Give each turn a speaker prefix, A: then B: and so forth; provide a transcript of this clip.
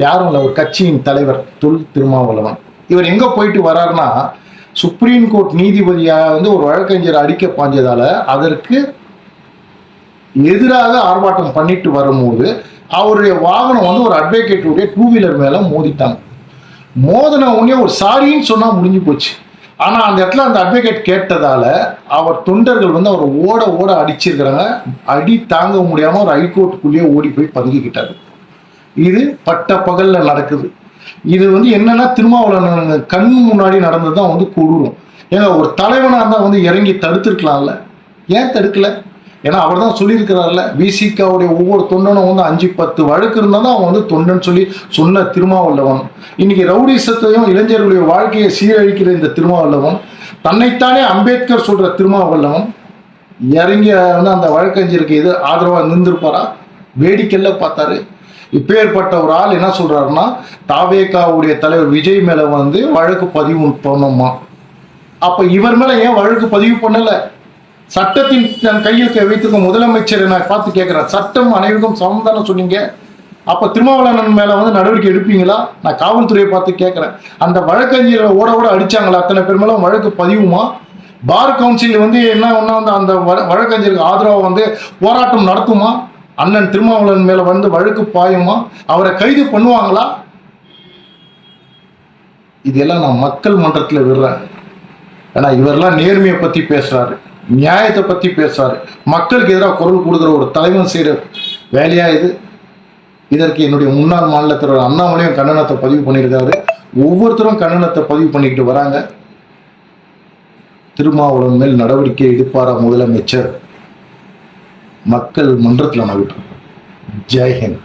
A: யாரும் இல்லை, ஒரு கட்சியின் தலைவர் தொல் திருமாவளவன். இவர் எங்க போயிட்டு வர்றாருன்னா, சுப்ரீம் கோர்ட் நீதிபதியாக வந்து ஒரு வழக்கறிஞர் அடிக்க பாஞ்சதால அதற்கு எதிராக ஆர்ப்பாட்டம் பண்ணிட்டு வரும்போது அவருடைய வாகனம் வந்து ஒரு அட்வொகேட்டுடைய டூ வீலர் மேல மோதிட்டாங்க. மோதின உடனே ஒரு சாரின்னு சொன்னா முடிஞ்சு போச்சு. ஆனா அந்த இடத்துல அந்த அட்வொகேட் கேட்டதால அவர் தொண்டர்கள் வந்து அவர் ஓட ஓட அடிச்சிருக்கிறாங்க. அடி தாங்க முடியாம ஒரு ஹைகோர்ட்டுக்குள்ளேயே ஓடி போய் பதுங்கிக்கிட்டாரு. இது பட்ட பகல்ல நடக்குது. இது வந்து என்னன்னா திருமாவளவன் கண் முன்னாடி நடந்ததுதான் வந்து கொடூரம். ஏங்க ஒரு தலைவனா இருந்தா வந்து இறங்கி தடுத்துருக்கலாம்ல, ஏன் தடுக்கல? ஏன்னா அவர் தான் சொல்லியிருக்கிறார்ல, விசிகாவுடைய ஒவ்வொரு தொண்டனும் வந்து 5-10 வழக்கு இருந்தால் தான் அவன் வந்து தொண்டன் சொல்லி சொன்ன திருமாவளவன். இன்னைக்கு ரவுடிசத்தையும் இளைஞர்களுடைய வாழ்க்கையை சீரழிக்கிற இந்த திருமாவளவன், தன்னைத்தானே அம்பேத்கர் சொல்ற திருமாவளவன் இறங்கி வந்து அந்த வழக்கறிஞருக்கு எது ஆதரவாக நின்றுப்பாரா? வேடிக்கையில பார்த்தாரு. இப்பேற்பட்ட ஒரு ஆள் என்ன சொல்றாருன்னா, தாவேகாவுடைய தலைவர் விஜய் மேல வந்து வழக்கு பதிவு பண்ணணுமா? அப்ப இவர் மேல ஏன் வழக்கு பதிவு பண்ணல? சட்டத்தின் தன் கையில் வைத்திருக்கும் முதலமைச்சரை நான் பார்த்து கேட்கிறேன், சட்டம் அனைவருக்கும் சமம் தானே சொன்னீங்க. அப்ப திருமாவளவன் மேல வந்து நடவடிக்கை எடுப்பீங்களா? நான் காவல்துறையை பார்த்து கேட்கிறேன். அந்த வழக்கறிஞரை ஓட ஓட அடிச்சாங்களா? அத்தனை பேர் மேல வழக்கு பதிவுமா? பார் கவுன்சில் வந்து என்ன ஒன்னா வந்து அந்த வழக்கறிஞருக்கு ஆதரவாக வந்து போராட்டம் நடத்துமா? அண்ணன் திருமாவளவன் மேல வந்து வழக்கு பாயுமா? அவரை கைது பண்ணுவாங்களா? இதெல்லாம் நான் மக்கள் மன்றத்தில் விடுறேன். ஏன்னா இவரெல்லாம் நேர்மையை பத்தி பேசுறாரு, நியாயத்தை பத்தி பேசுறாரு, மக்களுக்கு எதிராக குரல் கொடுக்குற ஒரு தலைவன் செய்யற வேலையா இது? இதற்கு என்னுடைய முன்னாள் மாநில தலைவர் அண்ணாமலையும் கண்டனத்தை பதிவு பண்ணியிருக்காரு. ஒவ்வொருத்தரும் கண்டனத்தை பதிவு பண்ணிக்கிட்டு வராங்க. திருமாவளவன் மேல் நடவடிக்கை எடுப்பாரா முதலமைச்சர்? மக்கள் மன்றத்தில் நகட்டும். ஜெய்ஹிந்த்.